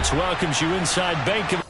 Sports welcomes you inside Bank of...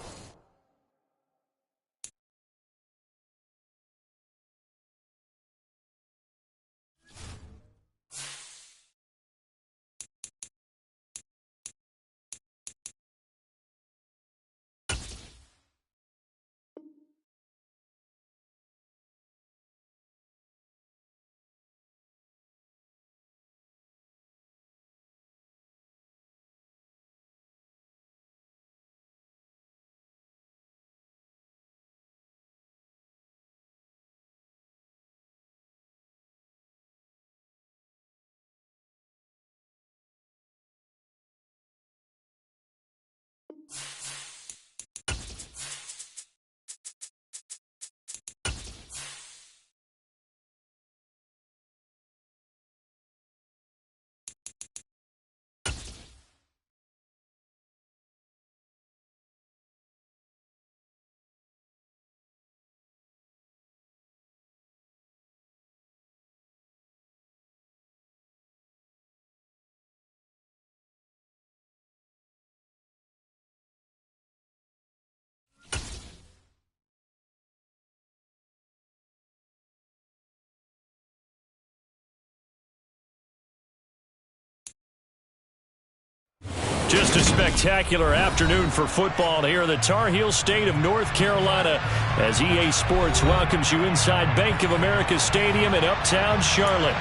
Just a spectacular afternoon for football here in the Tar Heel state of North Carolina as EA Sports welcomes you inside Bank of America Stadium in Uptown Charlotte.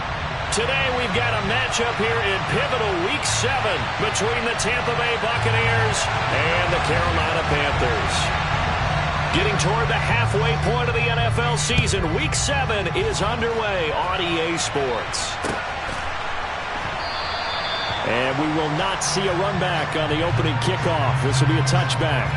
Today we've got a matchup here in pivotal Week 7 between the Tampa Bay Buccaneers and the Carolina Panthers. Getting toward the halfway point of the NFL season, Week 7 is underway on EA Sports. And we will not see a run back on the opening kickoff. This will be a touchback.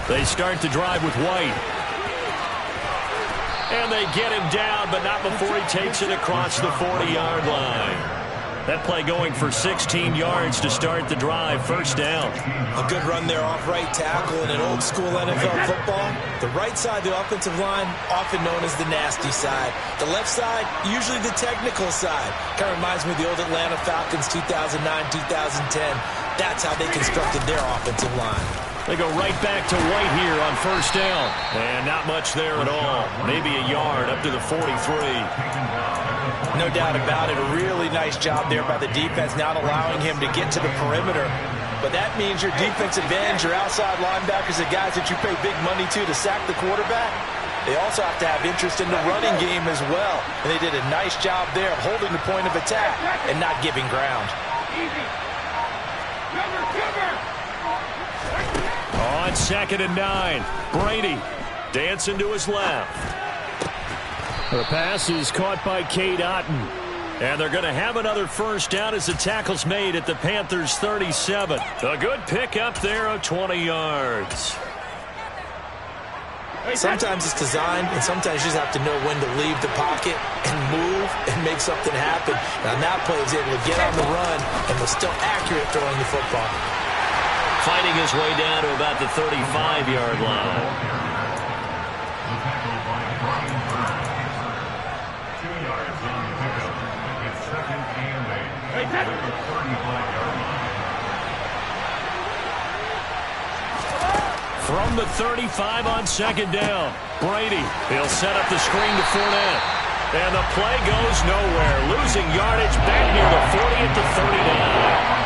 They start to drive with White. And they get him down, but not before he takes it across the 40-yard line. That play going for 16 yards to start the drive. First down. A good run there off right tackle in an old-school NFL football. The right side of the offensive line, often known as the nasty side. The left side, usually the technical side. Kind of reminds me of the old Atlanta Falcons 2009, 2010. That's how they constructed their offensive line. They go right back to White here on first down. And not much there at all. Maybe a yard up to the 43. No doubt about it. A really nice job there by the defense, not allowing him to get to the perimeter. But that means your defensive ends, your outside linebackers, the guys that you pay big money to sack the quarterback, they also have to have interest in the running game as well. And they did a nice job there of holding the point of attack and not giving ground. On 2nd and 9, Brady dancing to his left. The pass is caught by Cade Otton. And they're going to have another first down as the tackle's made at the Panthers' 37. A good pickup there of 20 yards. Sometimes it's designed, and sometimes you just have to know when to leave the pocket and move and make something happen. And on that play, he was able to get on the run and was still accurate throwing the football. Fighting his way down to about the 35-yard line. From the 35 on 2nd down, Brady. He'll set up the screen to Fournette. And the play goes nowhere. Losing yardage back near the 40 at the 39.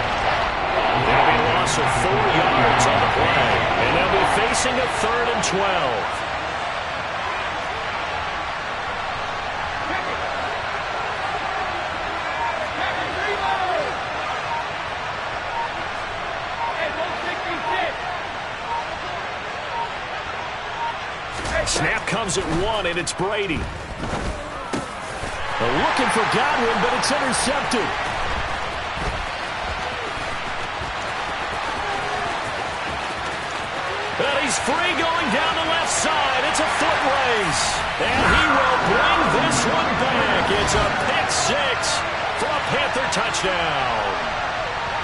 There'll be a loss of 4 yards on the play. And they'll be facing a 3rd and 12. Snap comes at 1, and it's Brady. They're looking for Godwin, but it's intercepted. And he's free going down the left side. It's a foot race. And he will bring this one back. It's a pick 6 for a Panther touchdown.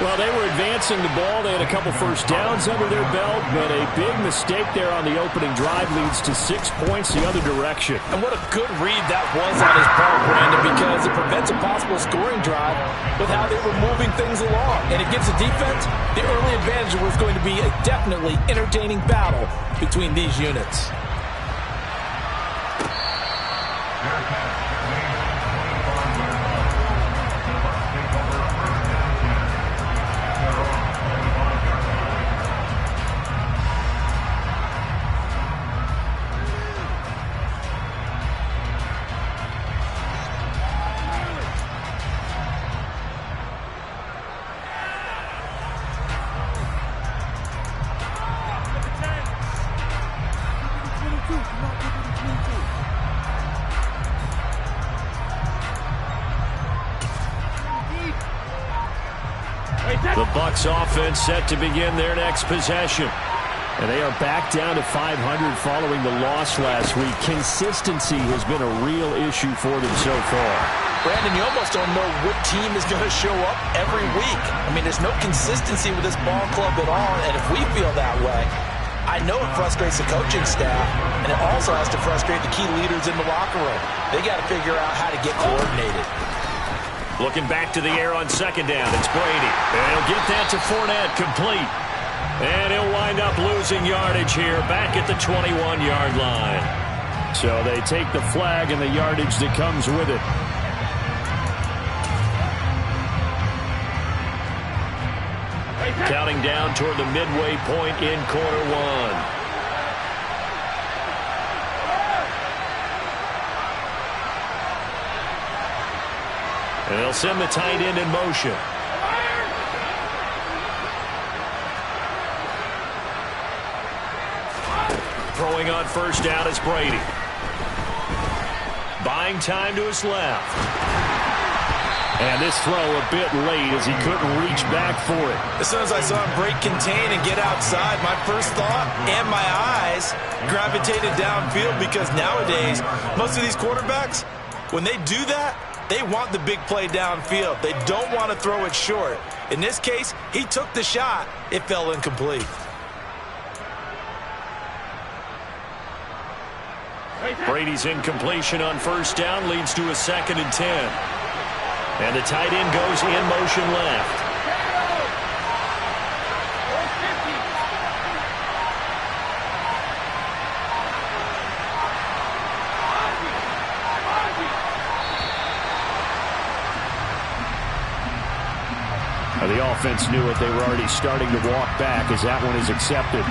Well, they were advancing the ball. They had a couple first downs under their belt, but a big mistake there on the opening drive leads to 6 points the other direction. And what a good read that was on his part, Brandon, because it prevents a possible scoring drive with how they were moving things along. And it gives the defense the early advantage. Was going to be a definitely entertaining battle between these units. The Bucs offense set to begin their next possession. And they are back down to 500 following the loss last week. Consistency has been a real issue for them so far. Brandon, you almost don't know what team is going to show up every week. I mean, there's no consistency with this ball club at all. And if we feel that way, I know it frustrates the coaching staff. And it also has to frustrate the key leaders in the locker room. They got to figure out how to get coordinated. Looking back to the air on second down, it's Brady. And he'll get that to Fournette, complete. And he'll wind up losing yardage here back at the 21-yard line. So they take the flag and the yardage that comes with it. Counting down toward the midway point in quarter one. And they'll send the tight end in motion. Throwing on first down is Brady. Buying time to his left. And this throw a bit late as he couldn't reach back for it. As soon as I saw him break contain and get outside, my first thought and my eyes gravitated downfield, because nowadays, most of these quarterbacks, when they do that, they want the big play downfield. They don't want to throw it short. In this case, he took the shot. It fell incomplete. Brady's incompletion on first down leads to a 2nd and 10. And the tight end goes in motion left. The offense knew it. They were already starting to walk back as that one is accepted.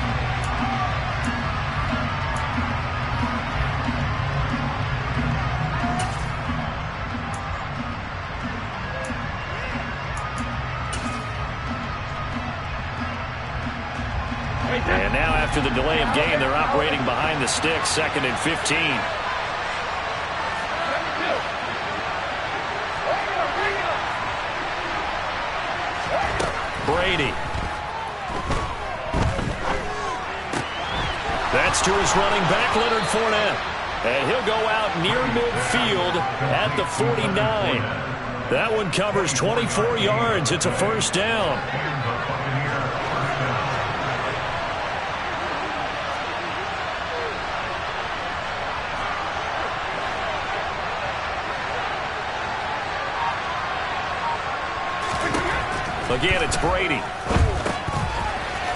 And now after the delay of game, they're operating behind the sticks, 2nd and 15. Brady. That's to his running back, Leonard Fournette. And he'll go out near midfield at the 49. That one covers 24 yards. It's a first down. Again, it's Brady.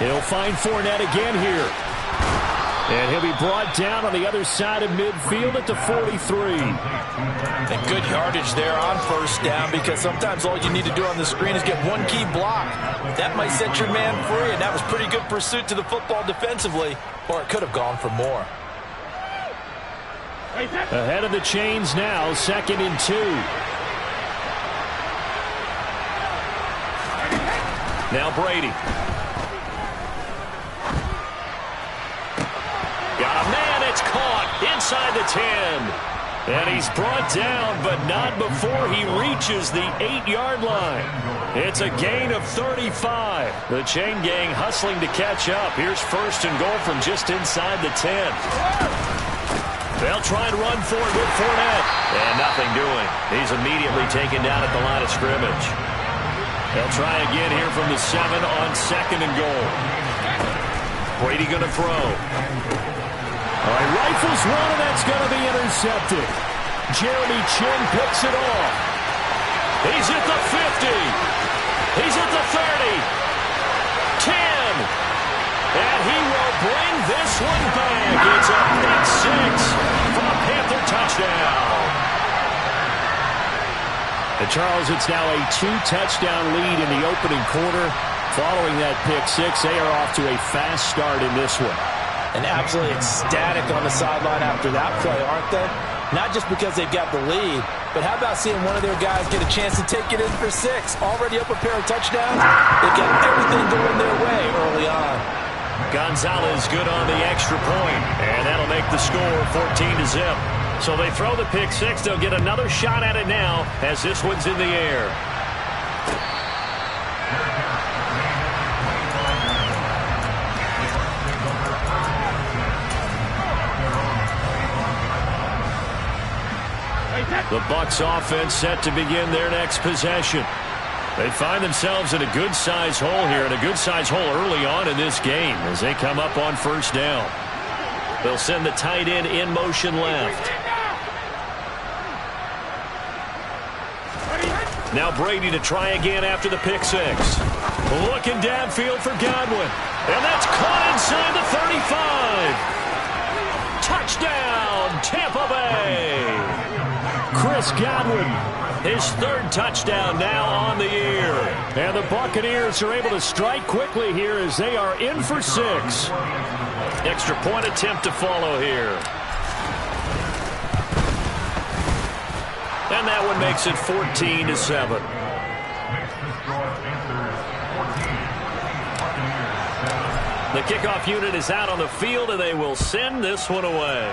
He'll find Fournette again here. And he'll be brought down on the other side of midfield at the 43. And good yardage there on first down, because sometimes all you need to do on the screen is get one key block. That might set your man free, and that was pretty good pursuit to the football defensively, or it could have gone for more. Ahead of the chains now, 2nd and 2. Now Brady. Got a man, it's caught inside the 10. And he's brought down, but not before he reaches the 8-yard line. It's a gain of 35. The chain gang hustling to catch up. Here's 1st and goal from just inside the 10. They'll try and run for it with Fournette. And nothing doing. He's immediately taken down at the line of scrimmage. They'll try again here from the 7 on 2nd and goal. Brady going to throw. All right, rifles one, and that's going to be intercepted. Jeremy Chin picks it off. He's at the 50. He's at the 30. 10. And he will bring this one back. It's a pick 6 for a Panther touchdown. And Charles, it's now a 2-touchdown lead in the opening quarter. Following that pick 6, they are off to a fast start in this one. And absolutely ecstatic on the sideline after that play, aren't they? Not just because they've got the lead, but how about seeing one of their guys get a chance to take it in for 6? Already up a pair of touchdowns. They've got everything going their way early on. Gonzalez good on the extra point, and that'll make the score 14-0. So they throw the pick 6. They'll get another shot at it now as this one's in the air. The Bucs offense set to begin their next possession. They find themselves in a good-sized hole here, and a good-sized hole early on in this game as they come up on 1st down. They'll send the tight end in motion left. Now Brady to try again after the pick 6. Looking downfield for Godwin. And that's caught inside the 35. Touchdown, Tampa Bay. Chris Godwin, his 3rd touchdown now on the year. And the Buccaneers are able to strike quickly here as they are in for 6. Extra point attempt to follow here. And that one makes it 14-7. The kickoff unit is out on the field, and they will send this one away.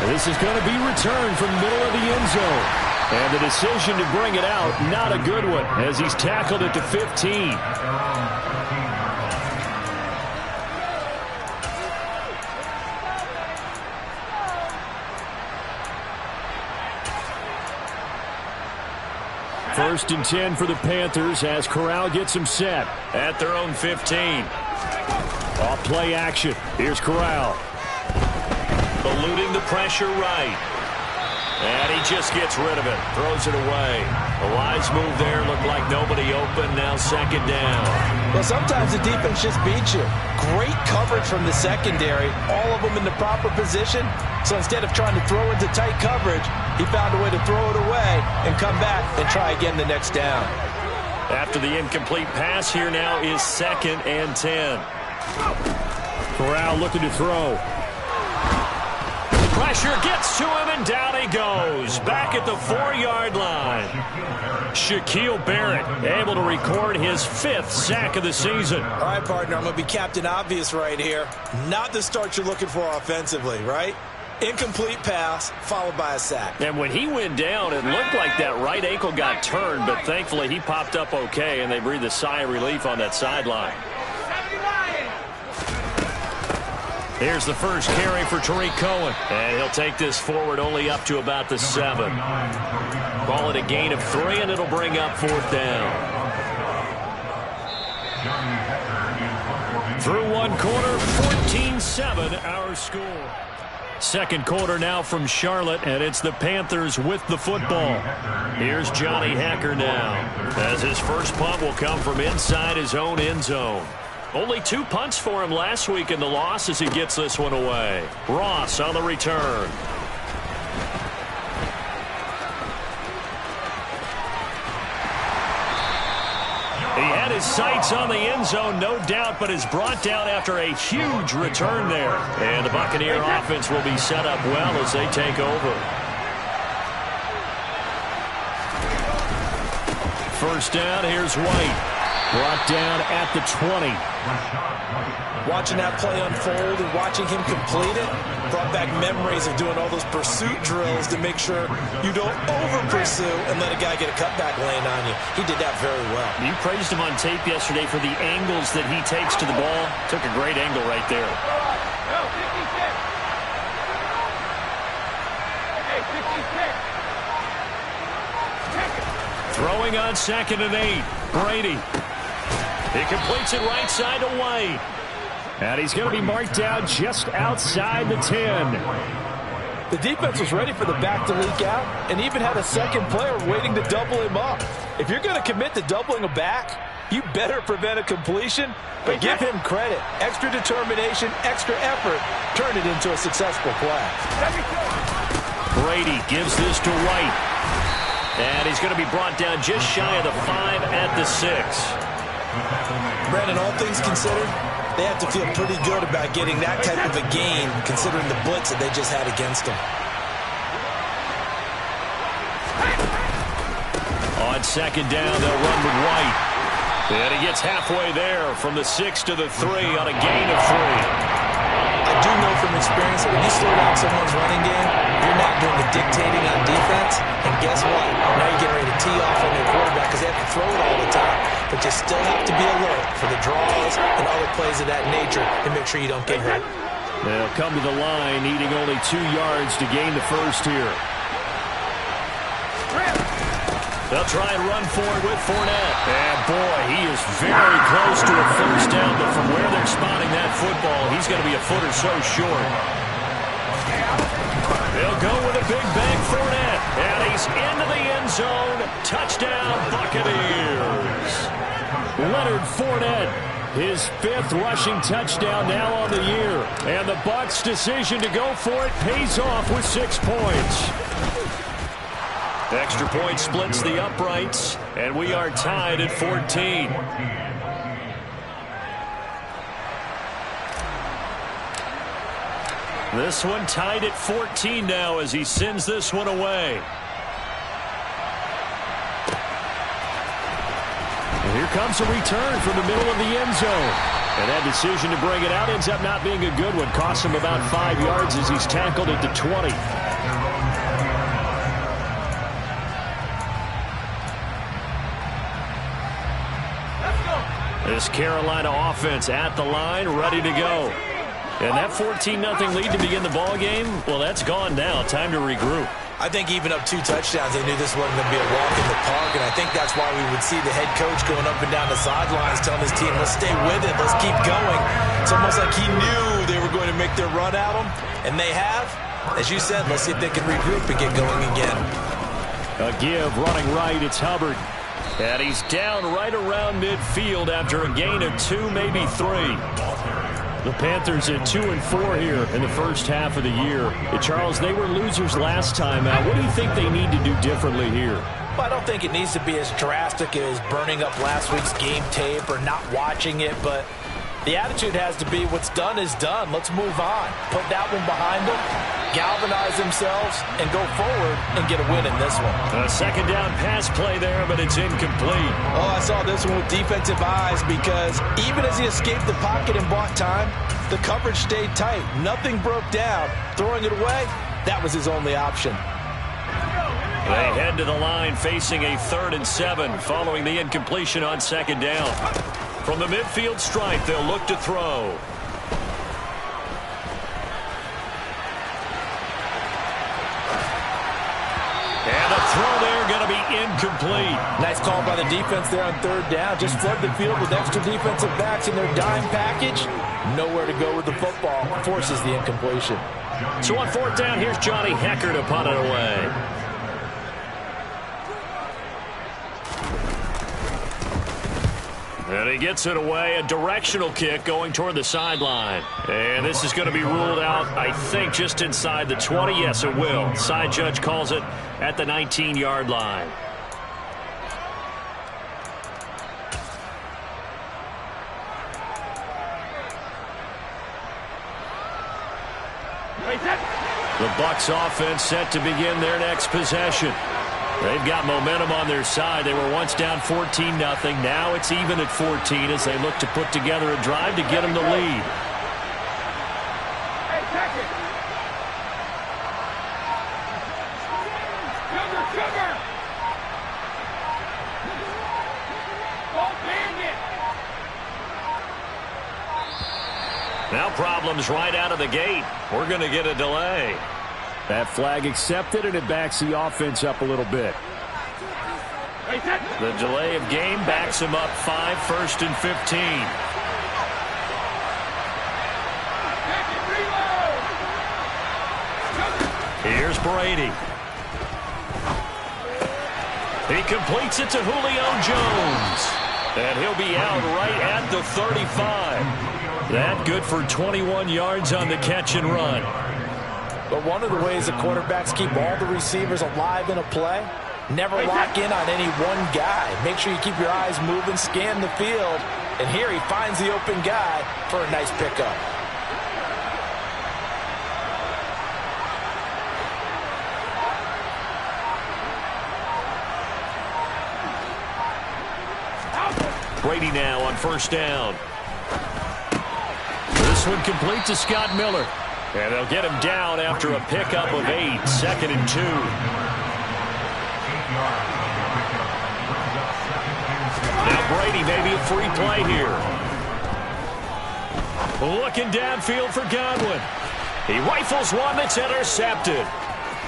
And this is going to be returned from the middle of the end zone. And the decision to bring it out, not a good one, as he's tackled at the 15. First and 10 for the Panthers as Corral gets them set at their own 15. Off play action. Here's Corral. Eluding the pressure right. And he just gets rid of it. Throws it away. A wise move there. Looked like nobody open. Now 2nd down. Well, sometimes the defense just beats you. Great coverage from the secondary. All of them in the proper position. So instead of trying to throw into tight coverage, he found a way to throw it away and come back and try again the next down. After the incomplete pass, here now is 2nd and 10. Corral looking to throw. Pressure gets to him, and down he goes. Back at the 4-yard line. Shaquille Barrett able to record his 5th sack of the season. All right, partner, I'm going to be Captain Obvious right here. Not the start you're looking for offensively, right? Incomplete pass, followed by a sack. And when he went down, it looked like that right ankle got turned, but thankfully he popped up okay, and they breathed a sigh of relief on that sideline. Here's the first carry for Tariq Cohen. And he'll take this forward only up to about the 7. Call it a gain of 3, and it'll bring up 4th down. Through one quarter, 14-7 our score. Second quarter now from Charlotte, and it's the Panthers with the football. Here's Johnny Hekker now, as his first punt will come from inside his own end zone. Only 2 punts for him last week in the loss as he gets this one away. Ross on the return. He had his sights on the end zone, no doubt, but is brought down after a huge return there. And the Buccaneer offense will be set up well as they take over. First down, here's White. Brought down at the 20. Watching that play unfold and watching him complete it brought back memories of doing all those pursuit drills to make sure you don't over-pursue and let a guy get a cutback lane on you. He did that very well. You praised him on tape yesterday for the angles that he takes to the ball. Took a great angle right there. Throwing on 2nd and 8. Brady. He completes it right side to White. And he's going to be marked down just outside the 10. The defense was ready for the back to leak out and even had a second player waiting to double him up. If you're going to commit to doubling a back, you better prevent a completion, but give him credit. Extra determination, extra effort, turn it into a successful play. Brady gives this to White. And he's going to be brought down just shy of the 5 at the 6. Brandon, all things considered, they have to feel pretty good about getting that type of a gain, considering the blitz that they just had against them. On 2nd down, they'll run with White. And he gets halfway there from the 6 to the 3 on a gain of 3. I do know from experience that when you slow down someone's running game, you're not doing the dictating on defense. And guess what? Now you're getting ready to tee off on your quarterback because they have to throw it all the time. But you still have to be alert for the draws and other plays of that nature to make sure you don't get hurt. They'll come to the line, needing only 2 yards to gain the first here. They'll try and run for it with Fournette. And boy, he is very close to a first down, but from where they're spotting that football, he's going to be a foot or so short. They'll go with a big bang Fournette. And he's into the end zone. Touchdown, Buccaneers. Leonard Fournette, his 5th rushing touchdown now on the year. And the Bucs' decision to go for it pays off with 6 points. Extra point splits the uprights, and we are tied at 14. This one tied at 14 now as he sends this one away. And here comes a return from the middle of the end zone. And that decision to bring it out ends up not being a good one. Costs him about 5 yards as he's tackled at the 20. This Carolina offense at the line, ready to go. And that 14-0 lead to begin the ball game, well, that's gone now. Time to regroup. I think even up 2 touchdowns, they knew this wasn't going to be a walk in the park, and I think that's why we would see the head coach going up and down the sidelines telling his team, let's stay with it, let's keep going. It's almost like he knew they were going to make their run at him, and they have. As you said, let's see if they can regroup and get going again. A give running right, it's Hubbard. And he's down right around midfield after a gain of 2, maybe 3. The Panthers at 2-4 here in the first half of the year. Charles, they were losers last time out. What do you think they need to do differently here? Well, I don't think it needs to be as drastic as burning up last week's game tape or not watching it, but the attitude has to be what's done is done. Let's move on. Put that one behind them, galvanize themselves, and go forward and get a win in this one. A 2nd down pass play there, but it's incomplete. Oh, I saw this one with defensive eyes because even as he escaped the pocket and bought time, the coverage stayed tight. Nothing broke down. Throwing it away, that was his only option. They head to the line facing a 3rd and 7 following the incompletion on 2nd down. From the midfield stripe, they'll look to throw. And the throw there going to be incomplete. Nice call by the defense there on 3rd down. Just flood the field with extra defensive backs in their dime package. Nowhere to go with the football. Forces the incompletion. So on 4th down, here's Johnny Hecker to punt it away. And he gets it away, a directional kick going toward the sideline. And this is going to be ruled out, I think, just inside the 20. Yes, it will. Side judge calls it at the 19-yard line. The Bucs offense set to begin their next possession. They've got momentum on their side. They were once down 14-0. Now it's even at 14 as they look to put together a drive to get them the lead. Now problems right out of the gate. We're going to get a delay. That flag accepted, and it backs the offense up a little bit. The delay of game backs him up 5, 1st and 15. Here's Brady. He completes it to Julio Jones. And he'll be out right at the 35. That good for 21 yards on the catch and run. But one of the ways the quarterbacks keep all the receivers alive in a play, never lock in on any one guy. Make sure you keep your eyes moving, scan the field. And here he finds the open guy for a nice pickup. Brady now on 1st down. This one complete to Scott Miller. And they'll get him down after a pickup of 8, 2nd and 2. Now Brady maybe a free play here. Looking downfield for Godwin. He rifles one that's intercepted.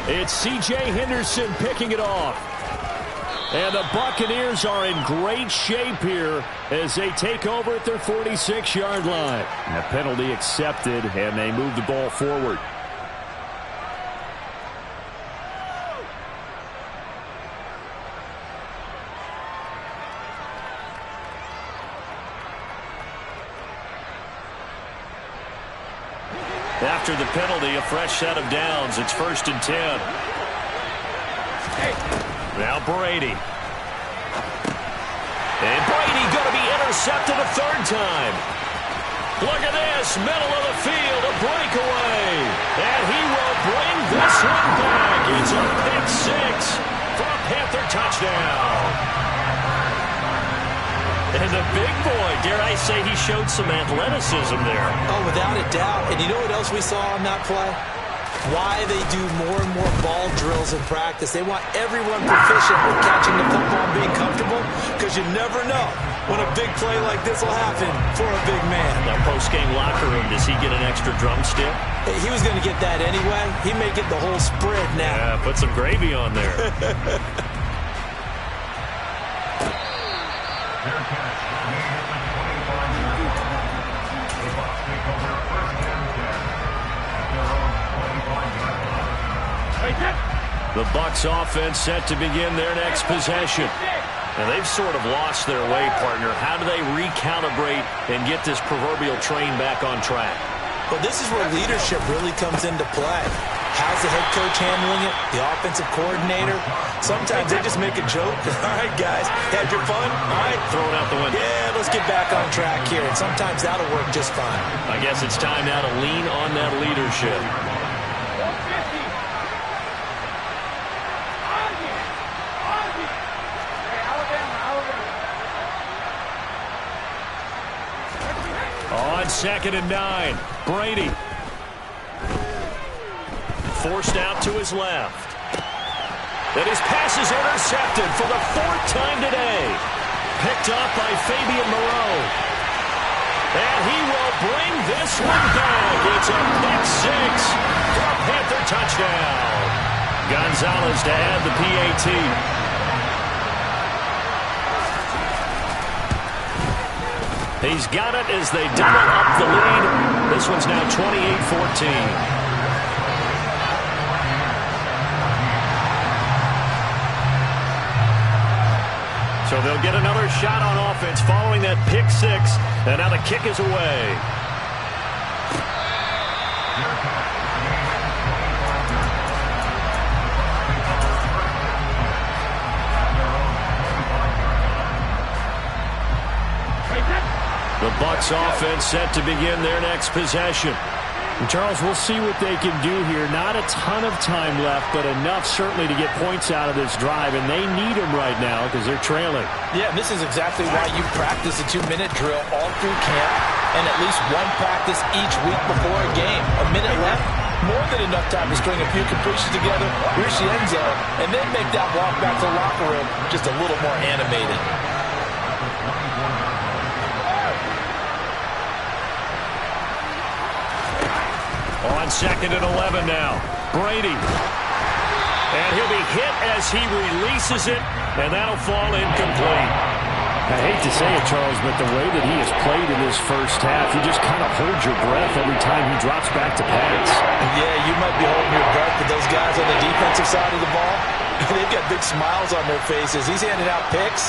It's C.J. Henderson picking it off. And the Buccaneers are in great shape here as they take over at their 46-yard line. And the penalty accepted, and they move the ball forward. After the penalty, a fresh set of downs. It's 1st and 10. Now Brady. And Brady going to be intercepted a 3rd time. Look at this, middle of the field, a breakaway. And he will bring this one back. It's a pick 6 for a Panther touchdown. And the big boy, dare I say, he showed some athleticism there. Oh, without a doubt. And you know what else we saw on that play? Why they do more and more ball drills in practice. They want everyone proficient with catching the football and being comfortable, because you never know when a big play like this will happen for a big man. Now, post-game locker room, does he get an extra drumstick? He was going to get that anyway. He may get the whole spread now. Yeah, put some gravy on there. The Bucs offense set to begin their next possession. And they've sort of lost their way, partner. How do they recalibrate and get this proverbial train back on track? Well, this is where leadership really comes into play. How's the head coach handling it? The offensive coordinator? Sometimes they just make a joke. All right, guys, had your fun? All right. Throw it out the window. Yeah, let's get back on track here. And sometimes that'll work just fine. I guess it's time now to lean on that leadership. On 2nd and 9, Brady. Forced out to his left. And his pass is intercepted for the 4th time today. Picked up by Fabian Moreau. And he will bring this one back. It's a pick 6 for a Panther touchdown. Gonzalez to add the PAT. He's got it as they double up the lead. This one's now 28-14. So they'll get another shot on offense following that pick 6. And now the kick is away. The Bucs offense set to begin their next possession. And Charles, we'll see what they can do here. Not a ton of time left, but enough certainly to get points out of this drive, and they need them right now because they're trailing. Yeah, and this is exactly why you practice a 2-minute drill all through camp and at least one practice each week before a game. A minute left, more than enough time to string a few completions together, reach the end zone, and then make that walk back to the locker room just a little more animated. On 2nd and 11 now. Brady. And he'll be hit as he releases it, and that'll fall incomplete. I hate to say it, Charles, but the way that he has played in this first half, you just kind of hold your breath every time he drops back to pass. Yeah, you might be holding your breath, but those guys on the defensive side of the ball, they've got big smiles on their faces. He's handing out picks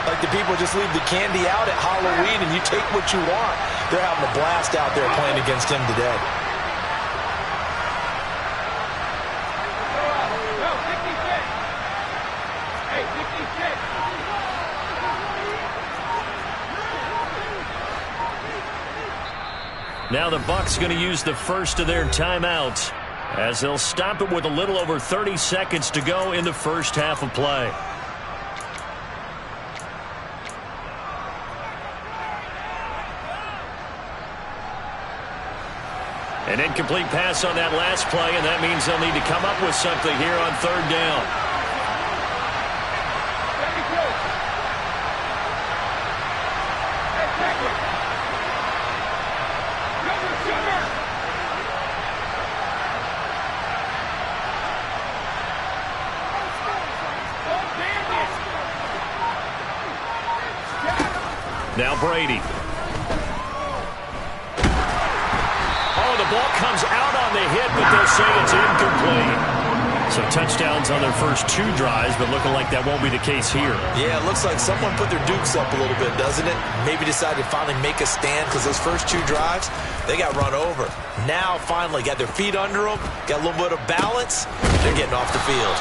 like the people just leave the candy out at Halloween and you take what you want. They're having a blast out there playing against him today. Now the Bucs going to use the first of their timeouts as they'll stop it with a little over 30 seconds to go in the first half of play. An incomplete pass on that last play, and that means they'll need to come up with something here on 3rd down. Now Brady. Oh, the ball comes out on the hit, but they'll say it's incomplete. So touchdowns on their first 2 drives, but looking like that won't be the case here. Yeah, it looks like someone put their dukes up a little bit, doesn't it? Maybe decided to finally make a stand because those first 2 drives, they got run over. Now finally got their feet under them, got a little bit of balance, they're getting off the field.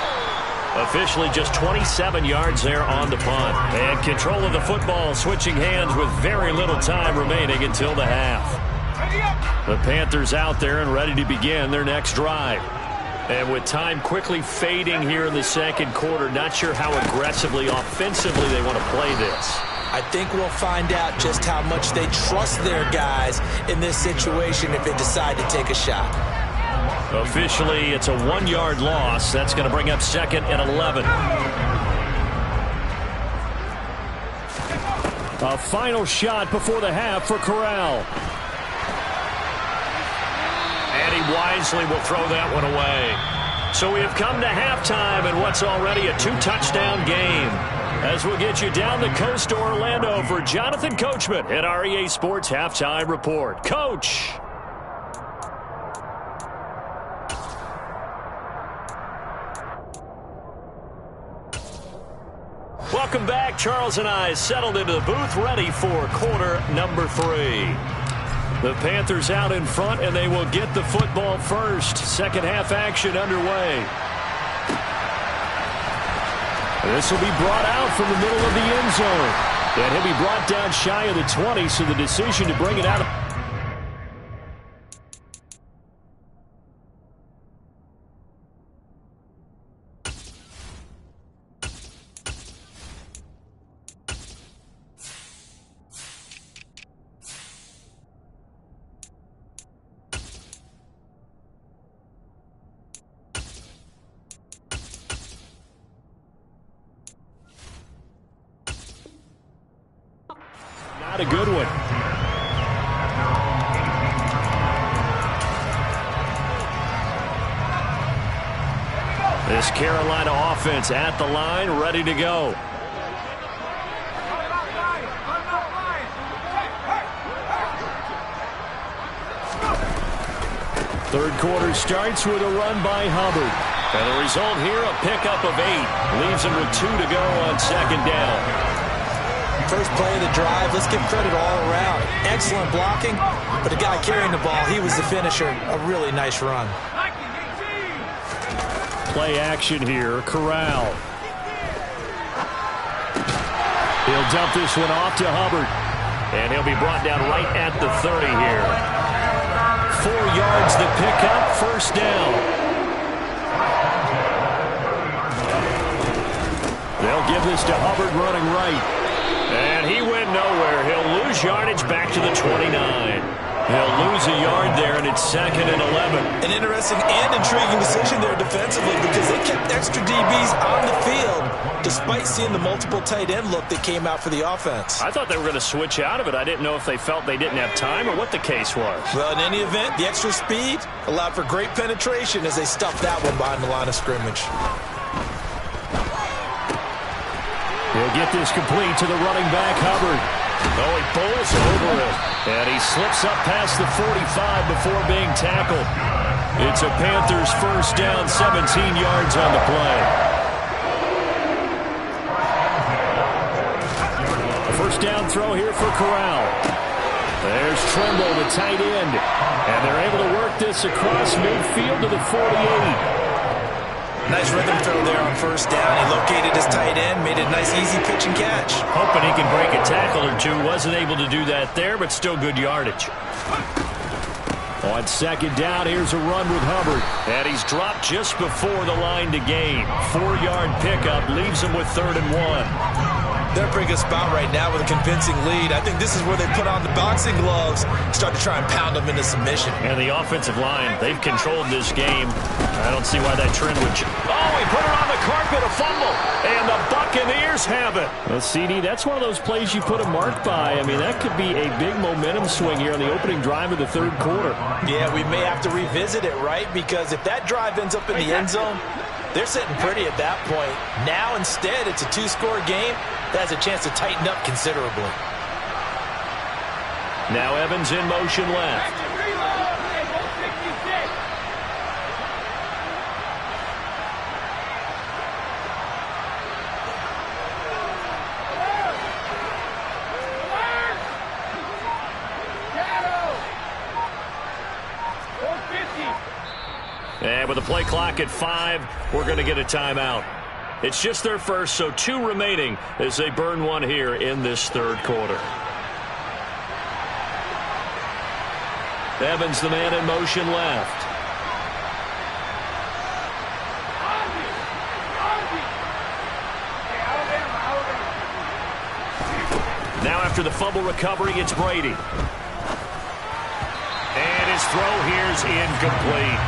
Officially just 27 yards there on the punt. And control of the football switching hands with very little time remaining until the half. The Panthers out there and ready to begin their next drive. And with time quickly fading here in the second quarter, not sure how aggressively, offensively they want to play this. I think we'll find out just how much they trust their guys in this situation if they decide to take a shot. Officially, it's a 1-yard loss. That's going to bring up 2nd and 11. A final shot before the half for Corral. And he wisely will throw that one away. So we have come to halftime in what's already a 2-touchdown game. As we'll get you down the coast to Orlando for Jonathan Coachman at our EA Sports Halftime Report. Coach. Welcome back. Charles and I settled into the booth ready for quarter number 3. The Panthers out in front, and they will get the football first. Second half action underway. This will be brought out from the middle of the end zone. And he'll be brought down shy of the 20, so the decision to bring it out of... Not a good one. This Carolina offense at the line, ready to go. Third quarter starts with a run by Hubbard. And the result here, a pickup of 8. Leaves him with 2 to go on 2nd down. First play of the drive, let's give credit all around. Excellent blocking, but the guy carrying the ball, he was the finisher. A really nice run. Play action here, Corral. He'll dump this one off to Hubbard. And he'll be brought down right at the 30 here. 4 yards the pickup, first down. They'll give this to Hubbard running right. And he went nowhere. He'll lose yardage back to the 29. He'll lose a yard there, and it's 2nd and 11. An interesting and intriguing decision there defensively because they kept extra DBs on the field despite seeing the multiple tight end look that came out for the offense. I thought they were going to switch out of it. I didn't know if they felt they didn't have time or what the case was. Well, in any event, the extra speed allowed for great penetration as they stuffed that one behind the line of scrimmage. He'll get this complete to the running back, Hubbard. Oh, he bowls over it. And he slips up past the 45 before being tackled. It's a Panthers first down, 17 yards on the play. A first down throw here for Corral. There's Trimble, the tight end. And they're able to work this across midfield to the 48. Nice rhythm throw there on first down. He located his tight end, made a nice easy pitch and catch. Hoping he can break a tackle or two. Wasn't able to do that there, but still good yardage. On second down, here's a run with Hubbard. And he's dropped just before the line to gain. 4-yard pickup leaves him with 3rd and 1. They're in a pretty good spot right now with a convincing lead. I think this is where they put on the boxing gloves, start to try and pound them into submission. And the offensive line, they've controlled this game. I don't see why that trend would change. Oh, he put it on the carpet, a fumble. And the Buccaneers have it. Well, CD, that's one of those plays you put a mark by. I mean, that could be a big momentum swing here on the opening drive of the 3rd quarter. Yeah, we may have to revisit it, right? Because if that drive ends up in the end zone, they're sitting pretty at that point. Now, instead, it's a 2-score game that has a chance to tighten up considerably. Now Evans in motion left. And with the play clock at 5, we're going to get a timeout. It's just their first, so 2 remaining as they burn one here in this 3rd quarter. Evans, the man in motion left. Now after the fumble recovery, it's Brady. And his throw here's incomplete.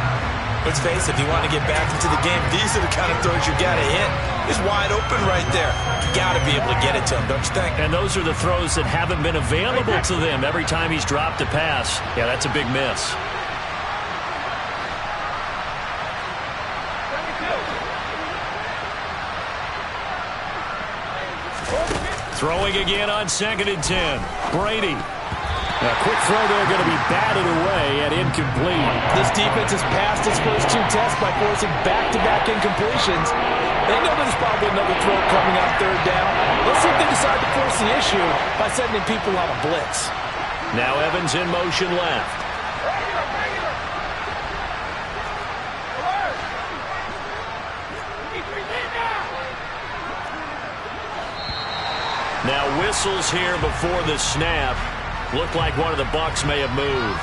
Let's face it, if you want to get back into the game, these are the kind of throws you got to hit. It's wide open right there. You got to be able to get it to him, don't you think? And those are the throws that haven't been available to them every time he's dropped a pass. Yeah, that's a big miss. Throwing again on 2nd and 10. Brady. A quick throw there going to be batted away and incomplete. This defense has passed its first 2 tests by forcing back-to-back incompletions. They know there's probably another throw coming on 3rd down. Let's see if they decide to force the issue by sending people on a blitz. Now Evans in motion left. Now whistles here before the snap. Looked like one of the Bucs may have moved.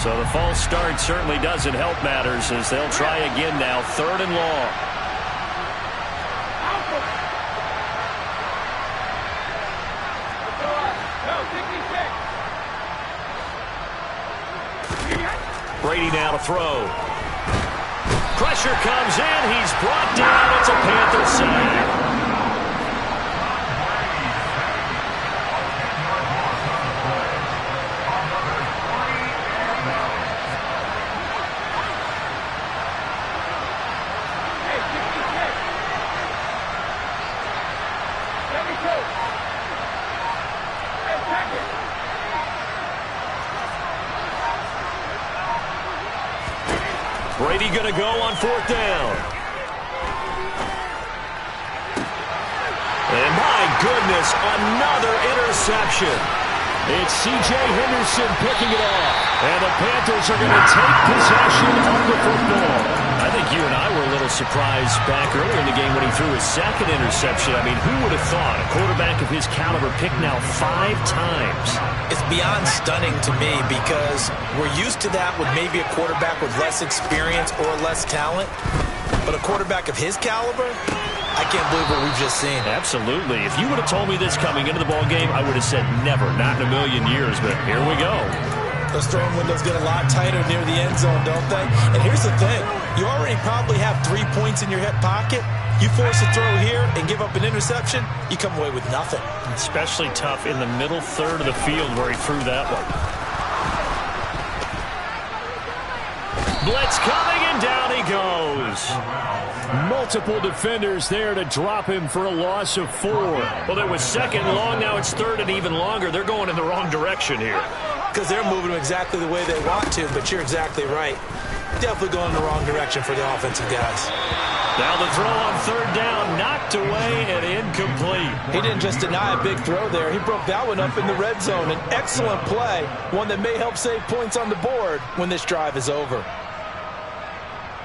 So the false start certainly doesn't help matters as they'll try again now. 3rd and long. Brady now to throw. Pressure comes in. He's brought down. It's a Panther sack. Brady going to go on 4th down. And my goodness, another interception. It's C.J. Henderson picking it off. And the Panthers are going to take possession of the football. I think you and I were a little surprised back earlier in the game when he threw his second interception. I mean, who would have thought a quarterback of his caliber picked now 5 times? It's beyond stunning to me because we're used to that with maybe a quarterback with less experience or less talent. But a quarterback of his caliber, I can't believe what we've just seen. Absolutely. If you would have told me this coming into the ball game, I would have said never, not in a million years. But here we go. Those throwing windows get a lot tighter near the end zone, don't they? And here's the thing. You already probably have 3 points in your hip pocket. You force a throw here and give up an interception, you come away with nothing. Especially tough in the middle third of the field where he threw that one. Blitz coming, and down he goes. Multiple defenders there to drop him for a loss of 4. Well, it was second and long. Now it's third and even longer. They're going in the wrong direction here. Because they're moving exactly the way they want to, but you're exactly right. Definitely going in the wrong direction for the offensive guys. Now the throw on third down, knocked away and incomplete. He didn't just deny a big throw there. He broke that one up in the red zone. An excellent play, one that may help save points on the board when this drive is over.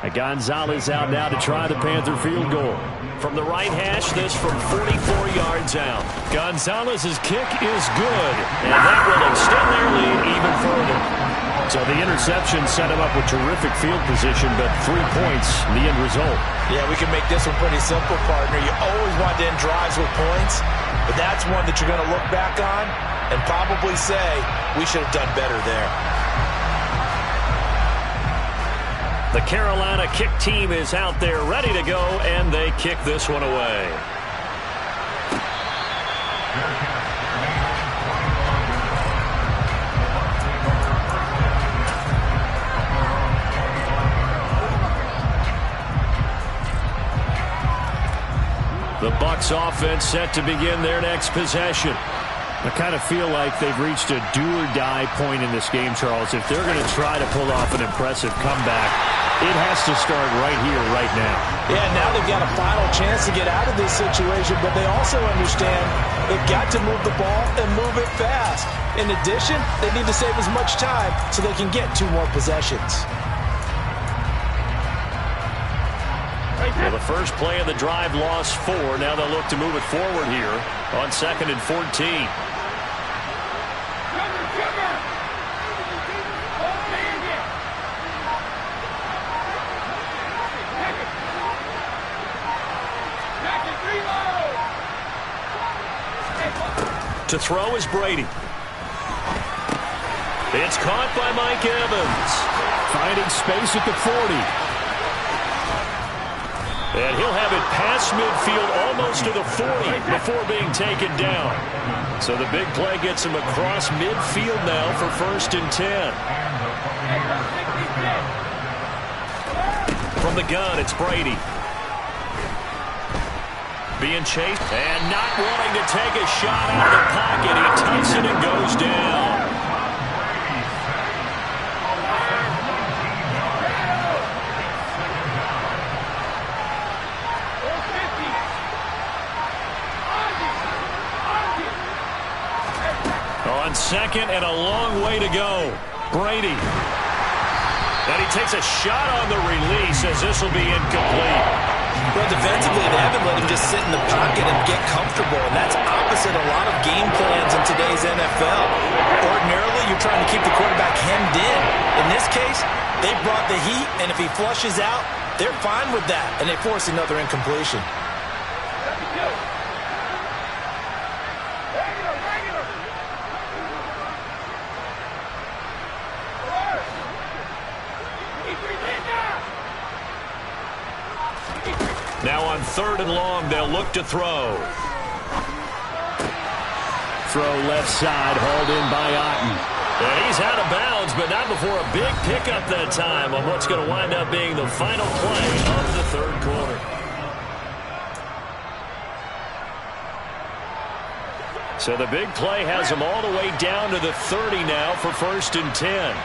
Gonzalez out now to try the Panther field goal. From the right hash, this from 44 yards out. Gonzalez's kick is good, and that will extend their lead even further. So the interception set him up with terrific field position, but 3 points, the end result. Yeah, we can make this one pretty simple, partner. You always want to end drives with points, but that's one that you're going to look back on and probably say, we should have done better there. The Carolina kick team is out there ready to go, and they kick this one away. The Bucs offense set to begin their next possession. I kind of feel like they've reached a do-or-die point in this game, Charles. If they're going to try to pull off an impressive comeback, it has to start right here, right now. Yeah, now they've got a final chance to get out of this situation, but they also understand they've got to move the ball and move it fast. In addition, they need to save as much time so they can get 2 more possessions. Well, the first play of the drive lost 4. Now they'll look to move it forward here on 2nd and 14. To throw is Brady. It's caught by Mike Evans. Finding space at the 40. And he'll have it past midfield almost to the 40 before being taken down. So the big play gets him across midfield now for 1st and 10. From the gun, it's Brady. Being chased and not wanting to take a shot out of the pocket. He tucks it and goes down. On 2nd and a long way to go. Brady. And he takes a shot on the release as this will be incomplete. Well, defensively, they haven't let him just sit in the pocket and get comfortable, and that's opposite a lot of game plans in today's NFL. Ordinarily, you're trying to keep the quarterback hemmed in. In this case, they brought the heat, and if he flushes out, they're fine with that, and they force another incompletion. Now on 3rd and long, they'll look to throw. Throw left side, hauled in by Otten. And he's out of bounds, but not before a big pickup that time on what's going to wind up being the final play of the 3rd quarter. So the big play has him all the way down to the 30 now for 1st and 10.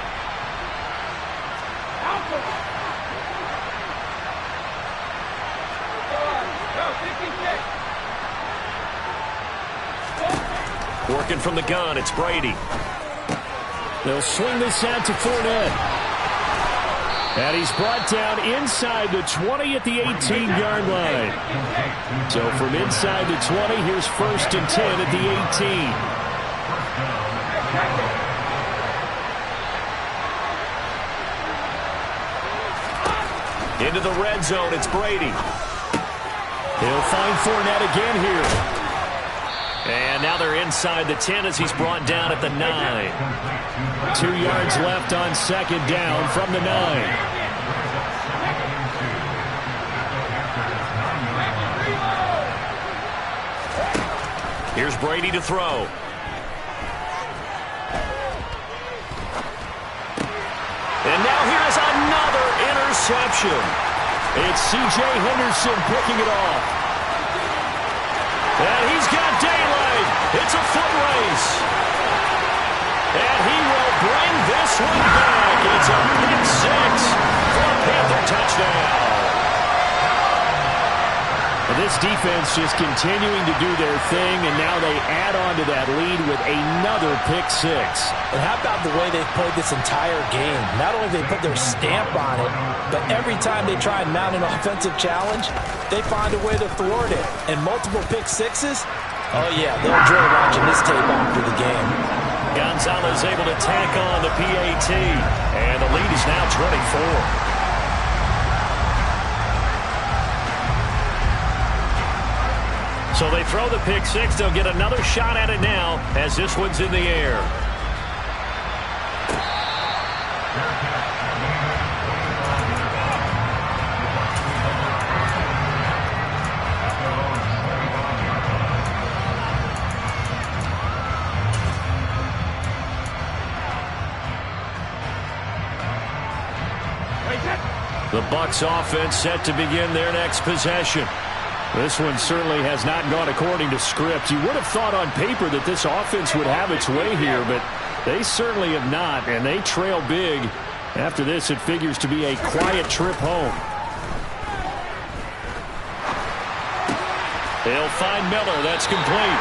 Working from the gun, it's Brady. They'll swing this out to Fournette. And he's brought down inside the 20 at the 18-yard line. So from inside the 20, here's 1st and 10 at the 18. Into the red zone, it's Brady. He'll find Fournette again here. And now they're inside the 10 as he's brought down at the 9. 2 yards left on 2nd down from the 9. Here's Brady to throw. And now here's another interception. It's C.J. Henderson picking it off. And he's got daylight. It's a foot race. And he will bring this one back. It's a pick 6 for a Panther touchdown. This defense just continuing to do their thing, and now they add on to that lead with another pick 6. And how about the way they've played this entire game? Not only have they put their stamp on it, but every time they try and mount an offensive challenge, they find a way to thwart it. And multiple pick 6s? Oh, yeah, they'll enjoy watching this tape after the game. Gonzalez able to tack on the PAT, and the lead is now 24. So they throw the pick 6. They'll get another shot at it now as this one's in the air. The Bucs offense set to begin their next possession. This one certainly has not gone according to script. You would have thought on paper that this offense would have its way here, but they certainly have not, and they trail big. After this, it figures to be a quiet trip home. They'll find Miller. That's complete.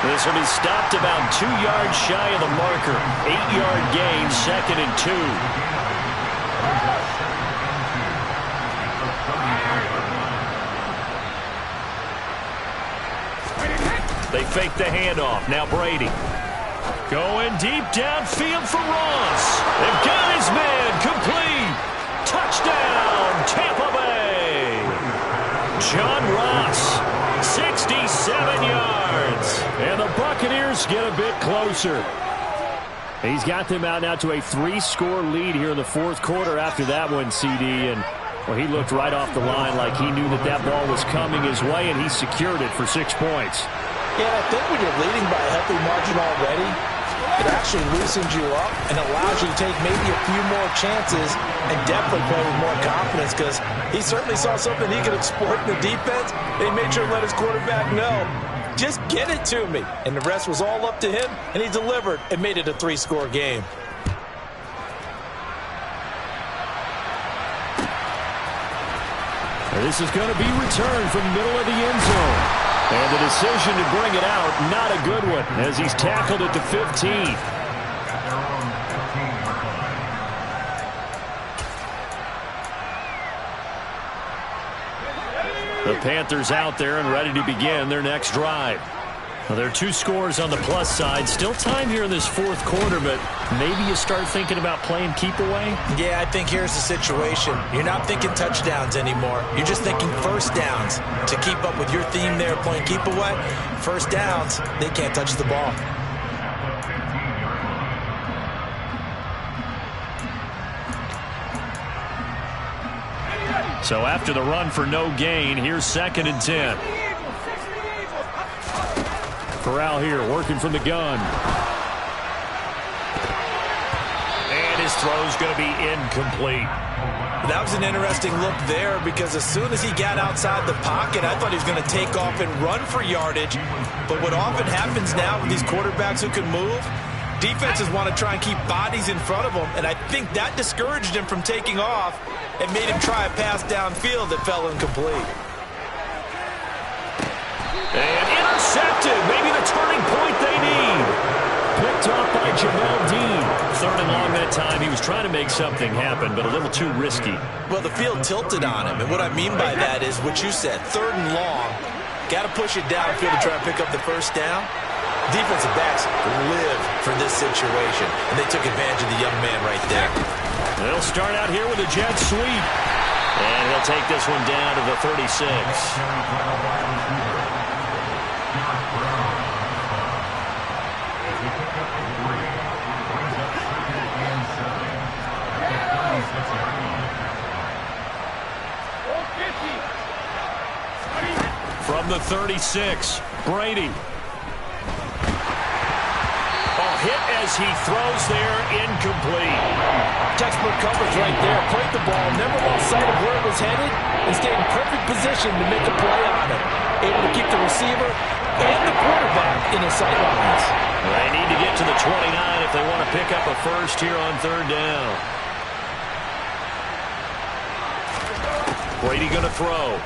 This one is stopped about 2 yards shy of the marker. 8-yard gain, 2nd and 2. They fake the handoff. Now Brady. Going deep downfield for Ross. They've got his man. Complete. Touchdown, Tampa Bay. John Ross, 67 yards. And the Buccaneers get a bit closer. He's got them out now to a 3-score lead here in the 4th quarter after that one, CD. And well, he looked right off the line like he knew that that ball was coming his way, and he secured it for 6 points. Yeah, I think when you're leading by a healthy margin already, it actually loosens you up and allows you to take maybe a few more chances and definitely play with more confidence, because he certainly saw something he could exploit in the defense, and he made sure to let his quarterback know, just get it to me. And the rest was all up to him, and he delivered and made it a 3-score game. This is going to be returned from the middle of the end zone. And the decision to bring it out, not a good one, as he's tackled at the 15. The Panthers out there and ready to begin their next drive. Well, there are 2 scores on the plus side. Still time here in this 4th quarter, but maybe you start thinking about playing keep away? Yeah, I think here's the situation. You're not thinking touchdowns anymore. You're just thinking first downs. To keep up with your theme there, playing keep away, first downs, they can't touch the ball. So after the run for no gain, here's 2nd and 10. Corral here working from the gun. And his throw's going to be incomplete. That was an interesting look there, because as soon as he got outside the pocket, I thought he was going to take off and run for yardage. But what often happens now with these quarterbacks who can move, defenses want to try and keep bodies in front of them, and I think that discouraged him from taking off and made him try a pass downfield that fell incomplete. And intercepted. Maybe the turning point they need. Picked off by Jamel Dean. 3rd and long that time. He was trying to make something happen, but a little too risky. Well, the field tilted on him, and what I mean by that is what you said, 3rd and long. Got to push it downfield to try to pick up the first down. Defensive backs live for this situation, and they took advantage of the young man right there. They'll start out here with a jet sweep, and he'll take this one down to the 36. From the 36, Brady. Hit as he throws there, incomplete. Textbook coverage right there. Played the ball, never lost sight of where it was headed, and stayed in perfect position to make a play on it. Able to keep the receiver and the quarterback in his sight lines. They need to get to the 29 if they want to pick up a first here on 3rd down. Brady going to throw.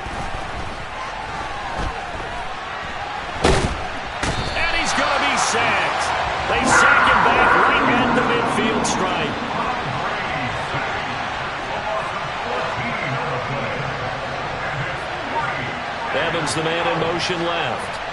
And he's going to be sacked. They sack him back right at the midfield stripe. Evans, the man in motion left.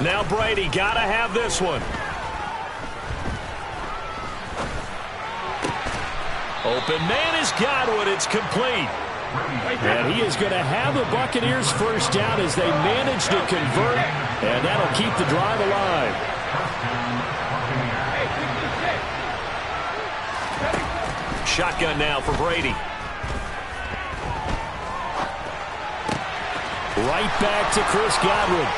Now Brady, gotta have this one. Open man is Godwin. It's complete. And he is going to have the Buccaneers first down as they manage to convert, and that'll keep the drive alive. Shotgun now for Brady. Right back to Chris Godwin.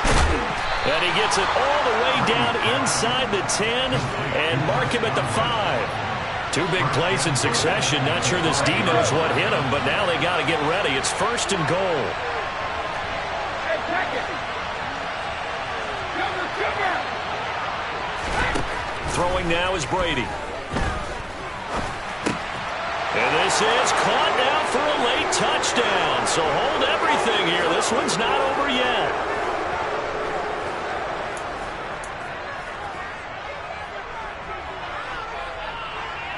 And he gets it all the way down inside the 10 and mark him at the 5. 2 big plays in succession. Not sure this D knows what hit him, but now they got to get ready. It's 1st and goal. Throwing now is Brady. And this is caught now for a late touchdown. So hold everything here. This one's not over yet.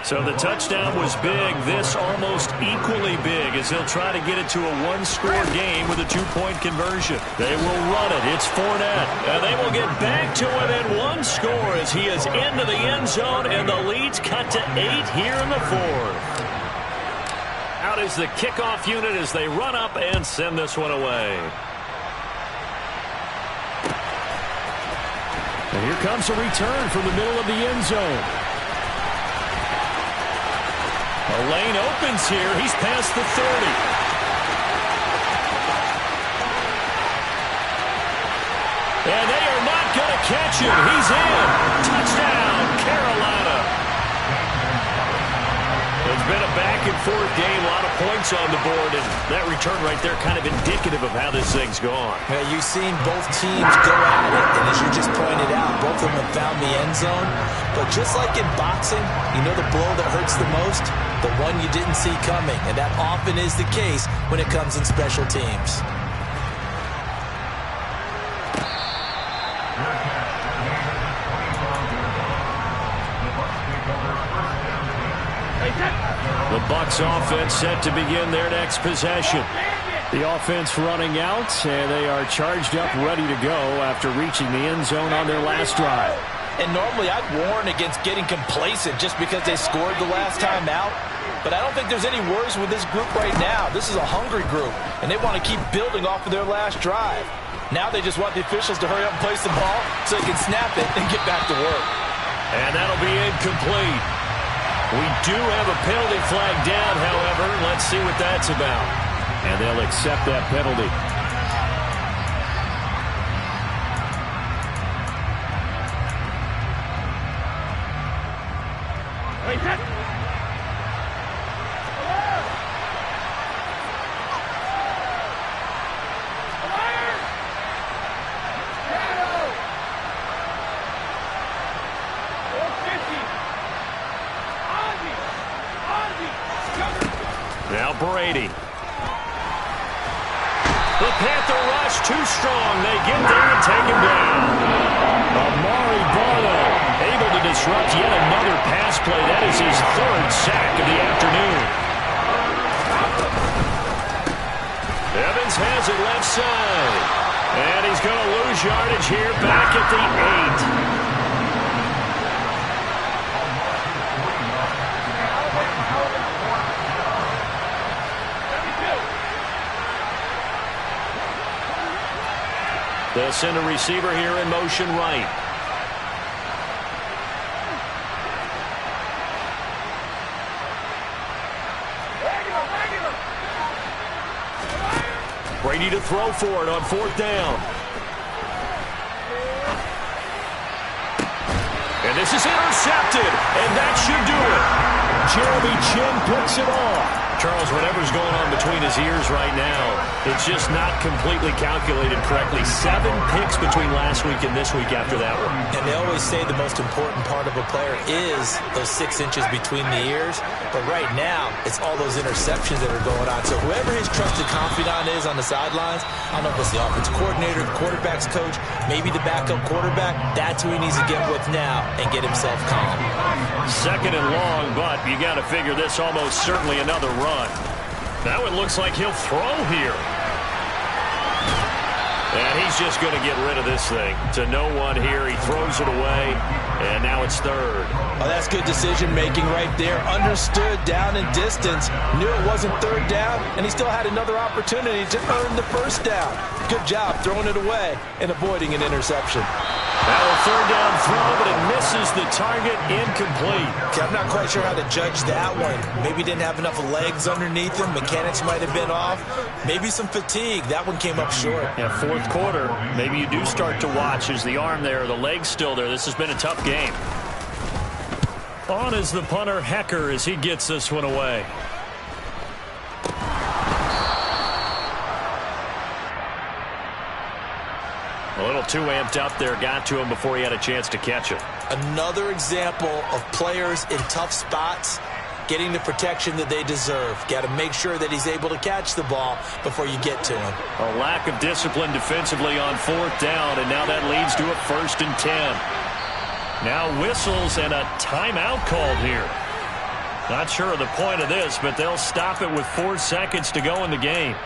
So the touchdown was big. This almost equally big as they'll try to get it to a 1-score game with a 2-point conversion. They will run it. It's Fournette. And they will get back to within 1 score as he is into the end zone, and the lead's cut to 8 here in the 4th. Out is the kickoff unit as they run up and send this one away. And here comes a return from the middle of the end zone. A lane opens here. He's past the 30. And they are not going to catch him. He's in. Touchdown, Carolina. It's been a back-and-forth game. A lot of points on the board. And that return right there kind of indicative of how this thing's gone. Yeah, you've seen both teams go at it. And as you just pointed out, both of them have found the end zone. But just like in boxing, you know the blow that hurts the most? The one you didn't see coming, and that often is the case when it comes in special teams. The Bucs offense set to begin their next possession. The offense running out, and they are charged up, ready to go after reaching the end zone on their last drive. And normally I'd warn against getting complacent just because they scored the last time out. But I don't think there's any worries with this group right now. This is a hungry group, and they want to keep building off of their last drive. Now they just want the officials to hurry up and place the ball so they can snap it and get back to work. And that'll be incomplete. We do have a penalty flag down, however. Let's see what that's about. And they'll accept that penalty. Now Brady. The Panther rush too strong. They get there and take him down. Amari Barno able to disrupt yet another pass play. That is his third sack of the afternoon. Evans has it left side. And he's going to lose yardage here back at the 8. They'll send a receiver here in motion right. Brady to throw for it on 4th down. And this is intercepted, and that should do it. Jeremy Chin picks it off. Charles, whatever's going on between his ears right now, it's just not completely calculated correctly. 7 picks between last week and this week after that one. And they always say the most important part of a player is those 6 inches between the ears. But right now, it's all those interceptions that are going on. So whoever his trusted confidant is on the sidelines, I don't know if it's the offensive coordinator, the quarterback's coach, maybe the backup quarterback, that's who he needs to get with now and get himself calm. 2nd and long, but you got to figure this almost certainly another run. Now it looks like he'll throw here. And he's just going to get rid of this thing. To no one here. He throws it away. And now it's 3rd. Oh, that's good decision-making right there. Understood down and distance. Knew it wasn't 3rd down. And he still had another opportunity to earn the 1st down. Good job throwing it away and avoiding an interception. Now a 3rd down throw, but it misses the target. Incomplete. Okay, I'm not quite sure how to judge that one. Maybe didn't have enough legs underneath him. Mechanics might have been off. Maybe some fatigue. That one came up short. Yeah, 4th quarter. Maybe you do start to watch. Is the arm there? The leg's still there? This has been a tough game. On is the punter, Hecker, as he gets this one away. A little too amped up there. Got to him before he had a chance to catch it. Another example of players in tough spots getting the protection that they deserve. Got to make sure that he's able to catch the ball before you get to him. A lack of discipline defensively on 4th down, and now that leads to a 1st and 10. Now whistles and a timeout called here. Not sure of the point of this, but they'll stop it with 4 seconds to go in the game.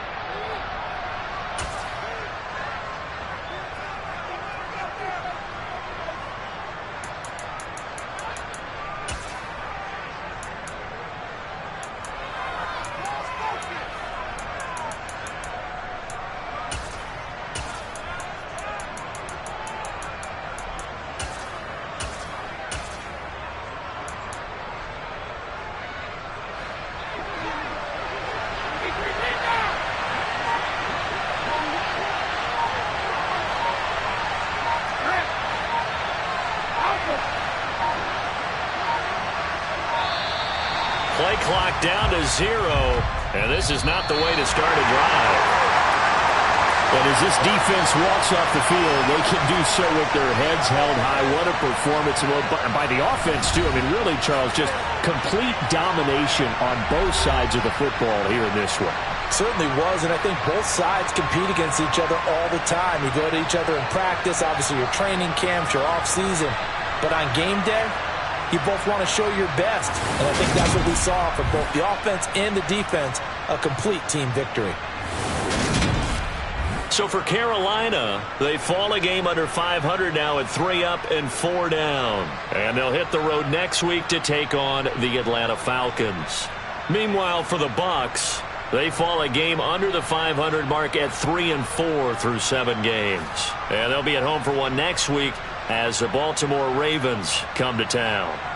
Play clock down to 0, and this is not the way to start a drive. And as this defense walks off the field, they can do so with their heads held high. What a performance by the offense, too. I mean, really, Charles, just complete domination on both sides of the football here in this one. Certainly was, and I think both sides compete against each other all the time. You go to each other in practice, obviously your training camps, your off-season. But on game day, you both want to show your best. And I think that's what we saw from both the offense and the defense, a complete team victory. So for Carolina, they fall a game under 500 now at 3 up and 4 down. And they'll hit the road next week to take on the Atlanta Falcons. Meanwhile, for the Bucs, They fall a game under the 500 mark at 3-4 through 7 games. And they'll be at home for one next week as the Baltimore Ravens come to town.